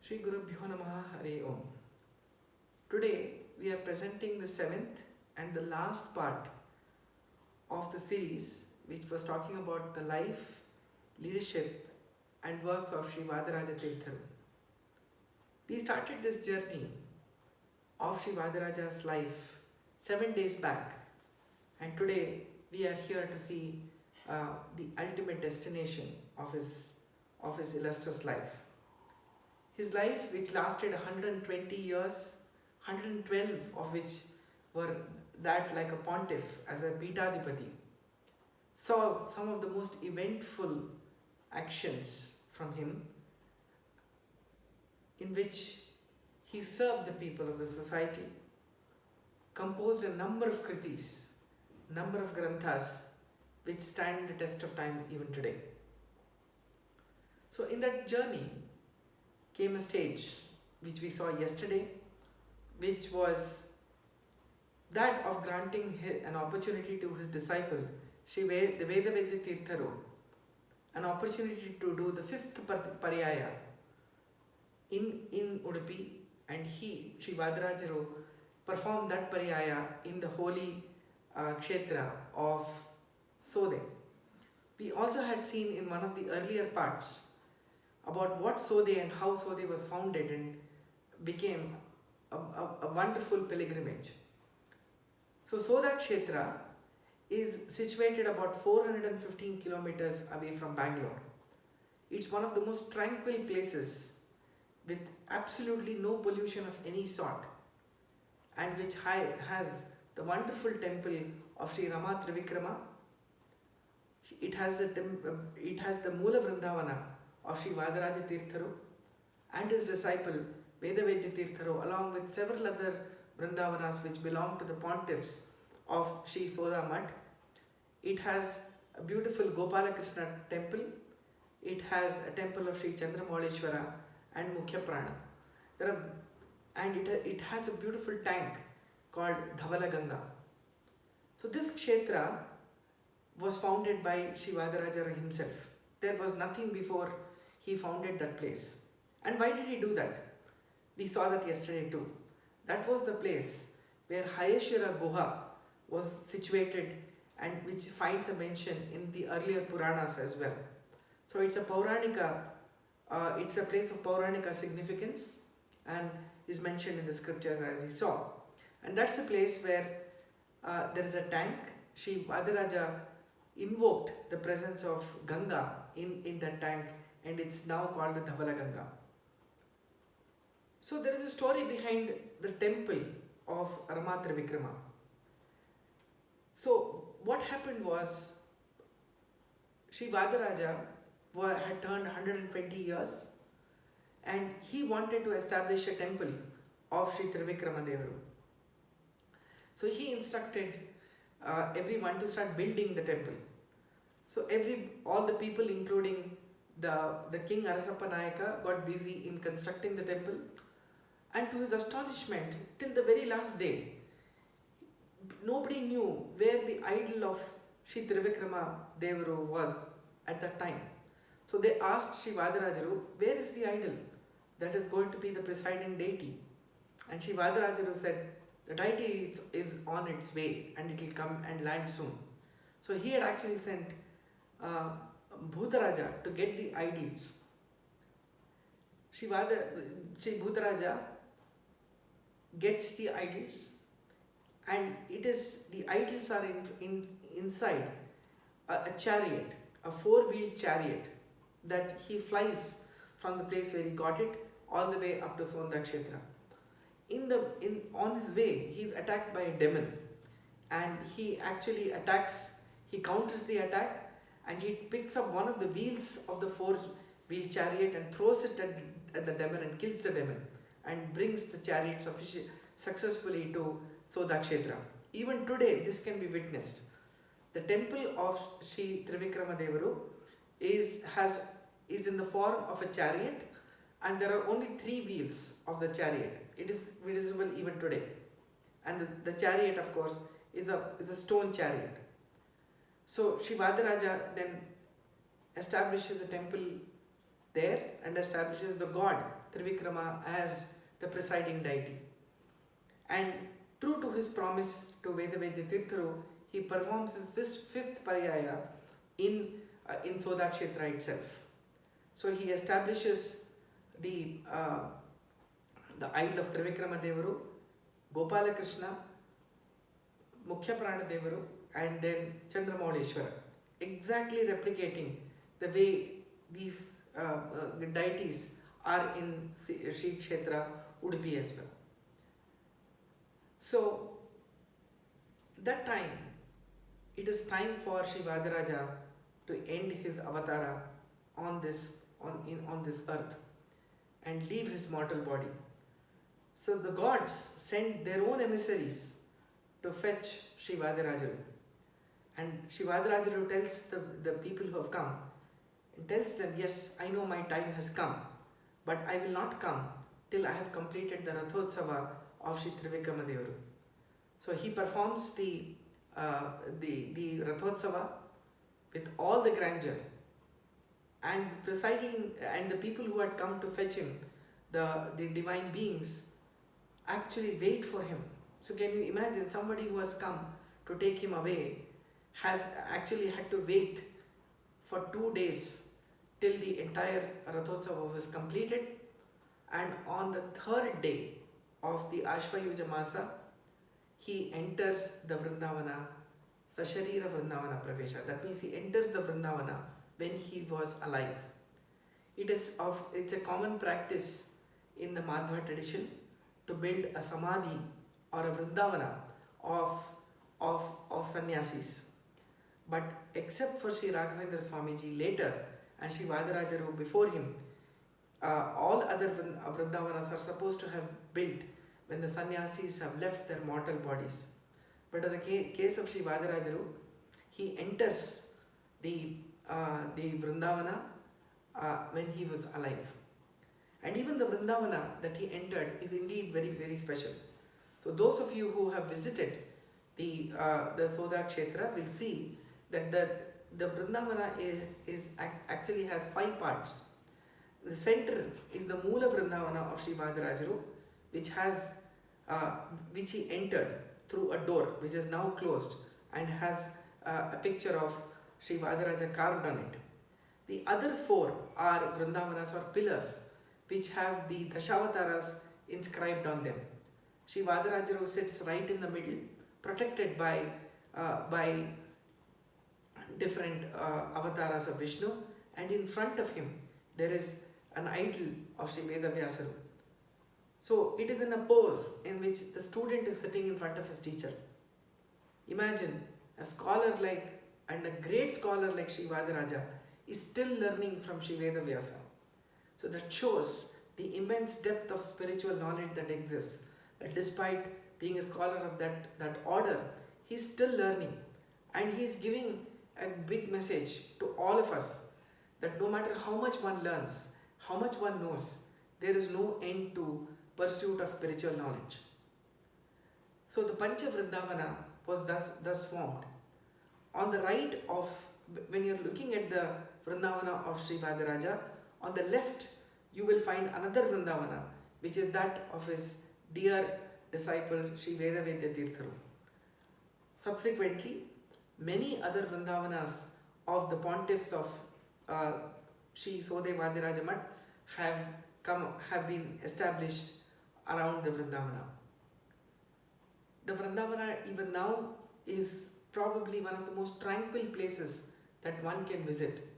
Shri Gurubhyo Namaha Hare Om. Today we are presenting the seventh and the last part of the series which was talking about the life, leadership and works of Shri VAdirAja Theertha. We started this journey of Shri VAdirAja's life 7 days back, and today we are here to see the ultimate destination of his illustrious life. His life, which lasted 120 years, 112 of which were that like a pontiff as a Pīṭādhipati, saw some of the most eventful actions from him, in which he served the people of the society, composed a number of kritis, number of granthas, which stand the test of time even today. So in that journey came a stage which we saw yesterday, which was that of granting an opportunity to his disciple, Shri VAdirAja, an opportunity to do the fifth pariyaya in Udupi, and he, Shri VAdirAja, performed that pariyaya in the holy kshetra of Sode. We also had seen in one of the earlier parts about what Sode and how Sode was founded and became a wonderful pilgrimage. So Soda Kshetra is situated about 415 kilometers away from Bangalore. It's one of the most tranquil places with absolutely no pollution of any sort, and which has the wonderful temple of Sri Rama Trivikrama. It has the Moola Vrindavana of Shri VAdirAja Theertha and his disciple VAdirAja, along with several other Vrindavanas which belong to the pontiffs of Shri Soda Mutt. It has a beautiful Gopalakrishna temple. It has a temple of Shri Chandramauleshwara and Mukhya Prana. It has a beautiful tank called Dhavala Ganga. So this kshetra was founded by Shri VAdirAja himself. There was nothing before he founded that place. And why did he do that? We saw that yesterday too. That was the place where Hayashira Guha was situated, and which finds a mention in the earlier Puranas as well. So it's a Pauranika, it's a place of Pauranika significance and is mentioned in the scriptures as we saw. And that's the place where there is a tank. Shri VAdirAja invoked the presence of Ganga in that tank, and it's now called the Dhavala Ganga. So there is a story behind the temple of Rama Trivikrama. So what happened was, Shri VAdirAja had turned 120 years, and he wanted to establish a temple of Shri Trivikrama Devaru. So he instructed everyone to start building the temple. So all the people, including the king Arasappa Nayaka, got busy in constructing the temple, and to his astonishment, till the very last day, nobody knew where the idol of Shri Trivikrama Devaru was at that time. So they asked Shri VAdirAja, where is the idol that is going to be the presiding deity? And Shri VAdirAja said, the deity is on its way and it will come and land soon. So he had actually sent Bhutaraja to get the idols. Shri Bhutaraja gets the idols, and the idols are inside a chariot, a four-wheeled chariot that he flies from the place where he got it all the way up to Sonda Kshetra. On his way, he is attacked by a demon, and he actually he counters the attack, and he picks up one of the wheels of the four-wheeled chariot and throws it at the demon and kills the demon, and brings the chariot successfully to Soda Kshetra. Even today, this can be witnessed. The temple of Shri Trivikrama Devaru is in the form of a chariot, and there are only 3 wheels of the chariot. It is visible even today. And the chariot, of course, is a stone chariot. So Shri VAdirAja then establishes a temple there and establishes the god Trivikrama as the presiding deity. And true to his promise to VAdirAja, he performs his fifth pariyaya in Sodakshetra itself. So he establishes the idol of Trivikrama Devaru, Gopala Krishna, Mukhya Prana Devaru, and then Chandramauleshwara, exactly replicating the way these deities are in Sri Kshetra Udupi as well. So, that time, it is time for Sri VAdirAja to end his avatara on this earth and leave his mortal body. So the gods sent their own emissaries to fetch Sri VAdirAja. And Sri VAdirAja tells the people who have come, and tells them, yes, I know my time has come, but I will not come till I have completed the Rathotsava of Sri Trivikrama Devaru. So he performs the Rathotsava with all the grandeur, and the people who had come to fetch him, the divine beings, actually wait for him. So can you imagine somebody who has come to take him away has actually had to wait for 2 days till the entire Rathotsava was completed, and on the 3rd day of the Ashvayuja Masa, he enters the Vrindavana, Sasharira Vrindavana Pravesha. That means he enters the Vrindavana when he was alive. It's a common practice in the Madhva tradition to build a Samadhi or a Vrindavana of sannyasis. But except for Sri Raghavendra Swamiji later and Sri VAdirAja before him, all other Vrindavanas are supposed to have built when the sannyasis have left their mortal bodies. But in the case of Sri VAdirAja, he enters the Vrindavana when he was alive. And even the Vrindavana that he entered is indeed very, very special. So those of you who have visited the Soda Kshetra will see that the Vrindavana actually has 5 parts. The center is the Moola Vrindavana of Sri VAdirAja, which he entered through a door which is now closed and has a picture of Sri VAdirAja carved on it. The other 4 are Vrindavanas or pillars which have the Dashawataras inscribed on them. Sri VAdirAja sits right in the middle, protected by different avatars of Vishnu, and in front of him there is an idol of Sri Vedavyasa. So it is in a pose in which the student is sitting in front of his teacher. Imagine a scholar and a great scholar like Sri VAdirAja is still learning from Sri Vedavyasa. So that shows the immense depth of spiritual knowledge that exists. That despite being a scholar of that order, he is still learning, and he is giving a big message to all of us that no matter how much one learns, how much one knows, there is no end to pursuit of spiritual knowledge. So the Pancha Vrindavana was thus formed. On the right of, when you are looking at the Vrindavana of Sri VAdirAja, on the left you will find another Vrindavana, which is that of his dear disciple Sri Theertha. Subsequently, many other Vrindavanas of the pontiffs of Sri Sode VAdirAja Math have been established around the Vrindavana. The Vrindavana even now is probably one of the most tranquil places that one can visit,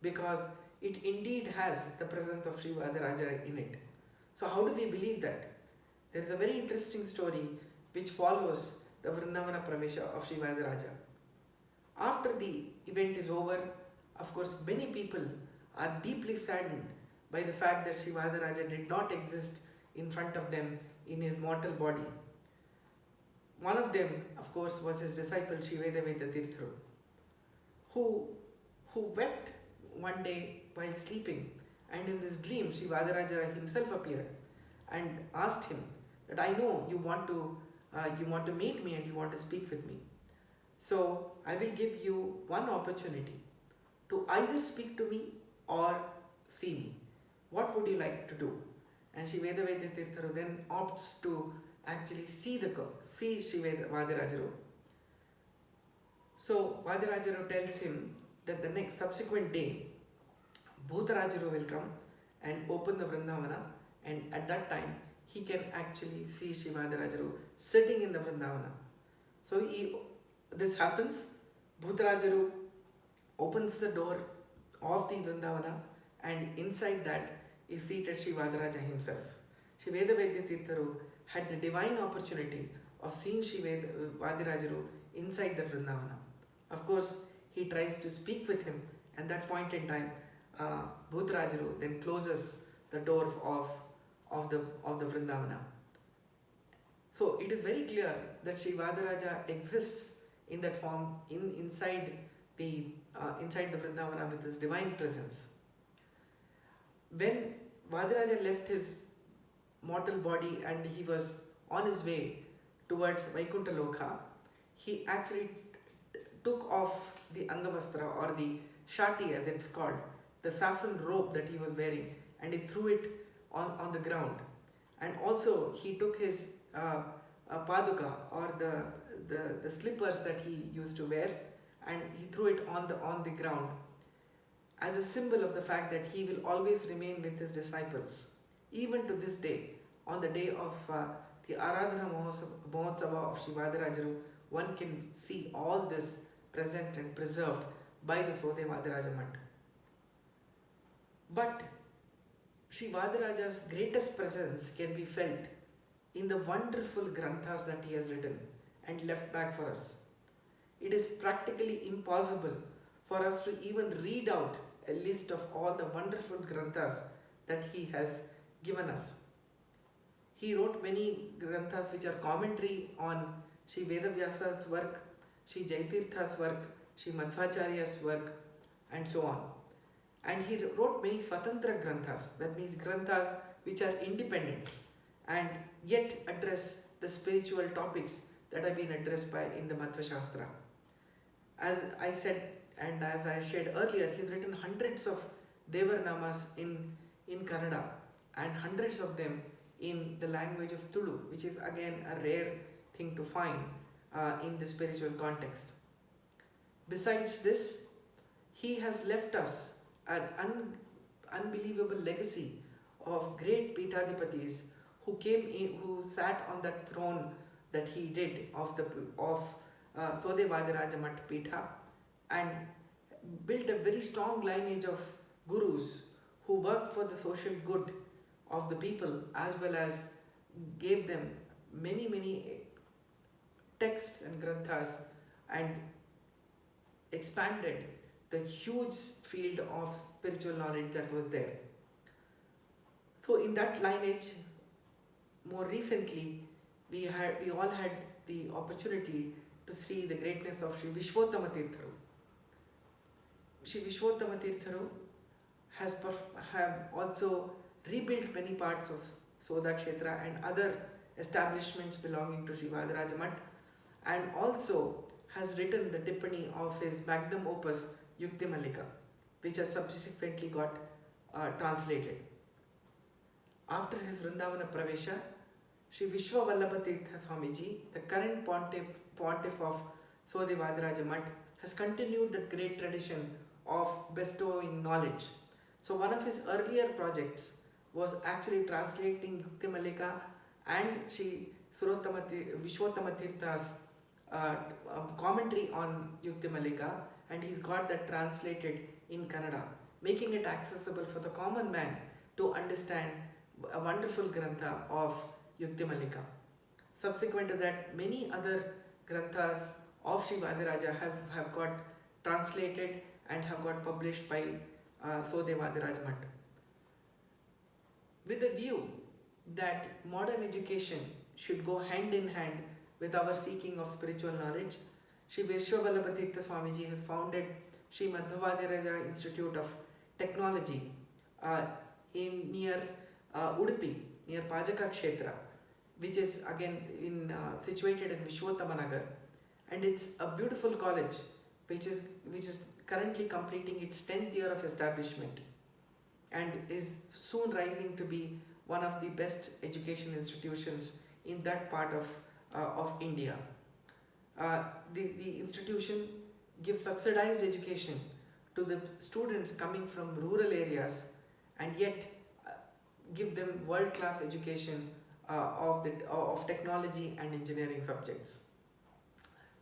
because it indeed has the presence of Sri VAdirAja in it. So how do we believe that? There is a very interesting story which follows the Vrindavana Pravesha of Sri VAdirAja. After the event is over, of course, many people are deeply saddened by the fact that Sri VAdirAja did not exist in front of them in his mortal body. One of them, of course, was his disciple Sri Theertha, who wept one day while sleeping, and in this dream Sri VAdirAja himself appeared and asked him that, I know you want to meet me and you want to speak with me. So I will give you one opportunity to either speak to me or see me. What would you like to do? And Sri VAdirAja then opts to actually see Sri VAdirAja. So VAdirAja tells him that the next subsequent day, Bhutarajaru will come and open the Vrindavana, and at that time he can actually see Sri VAdirAja sitting in the Vrindavana. So this happens, Bhutarajaru opens the door of the Vrindavana, and inside that is seated Sri VAdirAja himself. Sri VAdirAja had the divine opportunity of seeing Sri VAdirAja inside the Vrindavana. Of course, he tries to speak with him, and at that point in time, Bhutarajaru then closes the door of the Vrindavana. So it is very clear that Sri VAdirAja exists in that form inside the Vrindavana with his divine presence. When VAdirAja left his mortal body and he was on his way towards Vaikuntha Lokha, he actually took off the Angavastra, or the Shati as it's called, the saffron robe that he was wearing, and he threw it on the ground. And also he took his paduka, or the slippers that he used to wear, and he threw it on the ground as a symbol of the fact that he will always remain with his disciples. Even to this day, on the day of the Aradhana Mahotsava of Sri VAdirAja, one can see all this present and preserved by the Sode VAdirAja Math. But Sri VAdirAja's greatest presence can be felt in the wonderful granthas that he has written and left back for us. It is practically impossible for us to even read out a list of all the wonderful granthas that he has given us. He wrote many granthas which are commentary on Sri Vedavyasa's work, Sri Theertha's work, Sri Madhvacharya's work, and so on. And he wrote many Swatantra granthas, that means granthas which are independent and yet address the spiritual topics that have been addressed in the Madhva Shastra. As I said, and as I shared earlier, he's written hundreds of Devarnamas in Kannada, and hundreds of them in the language of Tulu, which is again a rare thing to find in the spiritual context. Besides this, he has left us an unbelievable legacy of great Peethadipatis who came in, who sat on that throne that he did of Sode VAdirAja Math Peetha, and built a very strong lineage of gurus who worked for the social good of the people, as well as gave them many texts and granthas, and expanded the huge field of spiritual knowledge that was there. So in that lineage, more recently, we all had the opportunity to see the greatness of Sri Vishwottama Tirtharu. Sri Vishwottama Tirtharu have also rebuilt many parts of Soda Kshetra and other establishments belonging to Sri VAdirAja Math, and also has written the Tippani of his magnum opus Yukti Mallika, which has subsequently got translated. After his Vrindavana Pravesha, Sri Vishwavallabha Tirtha Swamiji, the current pontiff of Sode VAdirAja Math, has continued the great tradition of bestowing knowledge. So one of his earlier projects was actually translating Yukti Mallika and Sri Vishwottama Tirtha's commentary on Yukti Mallika, and he's got that translated in Kannada, making it accessible for the common man to understand a wonderful grantha of Yukti Mallika. Subsequent to that, many other granthas of Sri VAdirAja have got translated and have got published by Sode VAdirAja Math. With the view that modern education should go hand in hand with our seeking of spiritual knowledge, Sri Vishwavallabha Tirtha Swamiji has founded Sri VAdirAja Institute of Technology near Udupi, near Pajaka Kshetra, which is again situated in Vishwottama Nagar, and it's a beautiful college which is currently completing its 10th year of establishment. and is soon rising to be one of the best education institutions in that part of India. The institution gives subsidized education to the students coming from rural areas, and yet uh, give them world class education of technology and engineering subjects.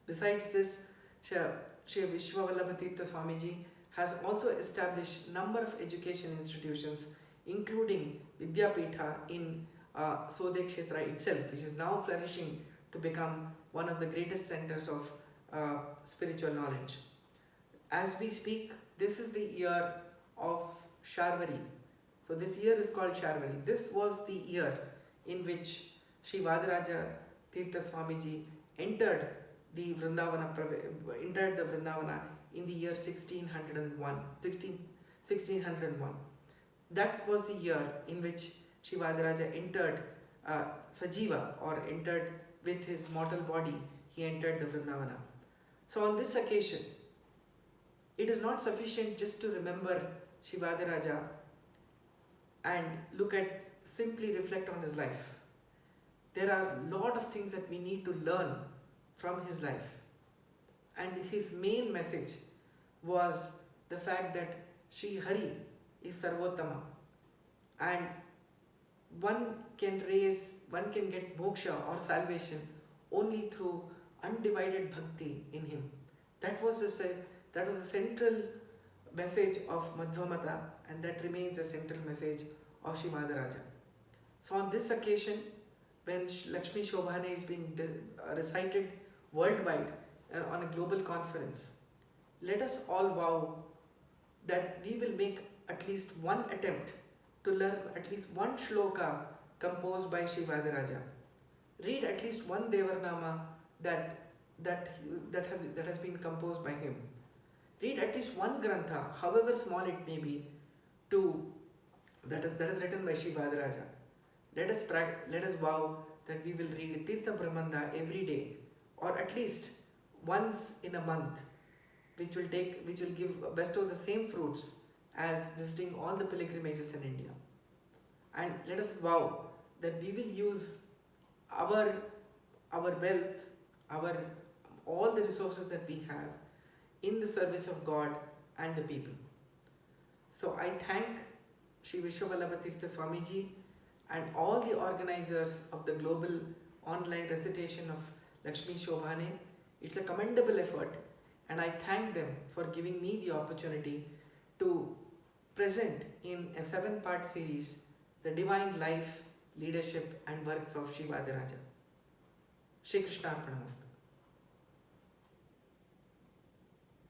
Besides this, Shri Vishwavallabha Swamiji has also established number of education institutions, including Vidyapitha in Sode Kshetra itself, which is now flourishing to become one of the greatest centers of spiritual knowledge. As we speak, this is the year of Sharvari. So this year is called Sharvari. This was the year in which Sri VAdirAja Theertha Swamiji entered the Vrindavana in the year 1601. That was the year in which Sri VAdirAja entered Sajiva, or entered with his mortal body, he entered the Vrindavana. So on this occasion, it is not sufficient just to remember Sri VAdirAja and simply reflect on his life. There are a lot of things that we need to learn from his life. And his main message was the fact that Sri Hari is Sarvottama, and one can get moksha or salvation only through undivided bhakti in him. That was the central message of Madhvamata, and that remains the central message of Sri VAdirAja. So on this occasion, when Lakshmi Shobhane is being recited worldwide on a global conference, let us all vow that we will make at least one attempt to learn at least one shloka composed by Sri VAdirAja. Read at least one Devarnama that has been composed by him. Read at least one Grantha, however small it may be, that is written by Sri VAdirAja. Let us vow that we will read Theertha Brahmanda every day, or at least once in a month, which will bestow the same fruits as visiting all the pilgrimages in India. And let us vow that we will use our wealth, all the resources that we have in the service of God and the people. So I thank Sri Vishwavallabha Theertha Swamiji and all the organizers of the global online recitation of Lakshmi Shobhane. It's a commendable effort, and I thank them for giving me the opportunity to present in a 7-part series the divine life, leadership and works of Sri VAdirAja. Shri Krishna Arpanamastu.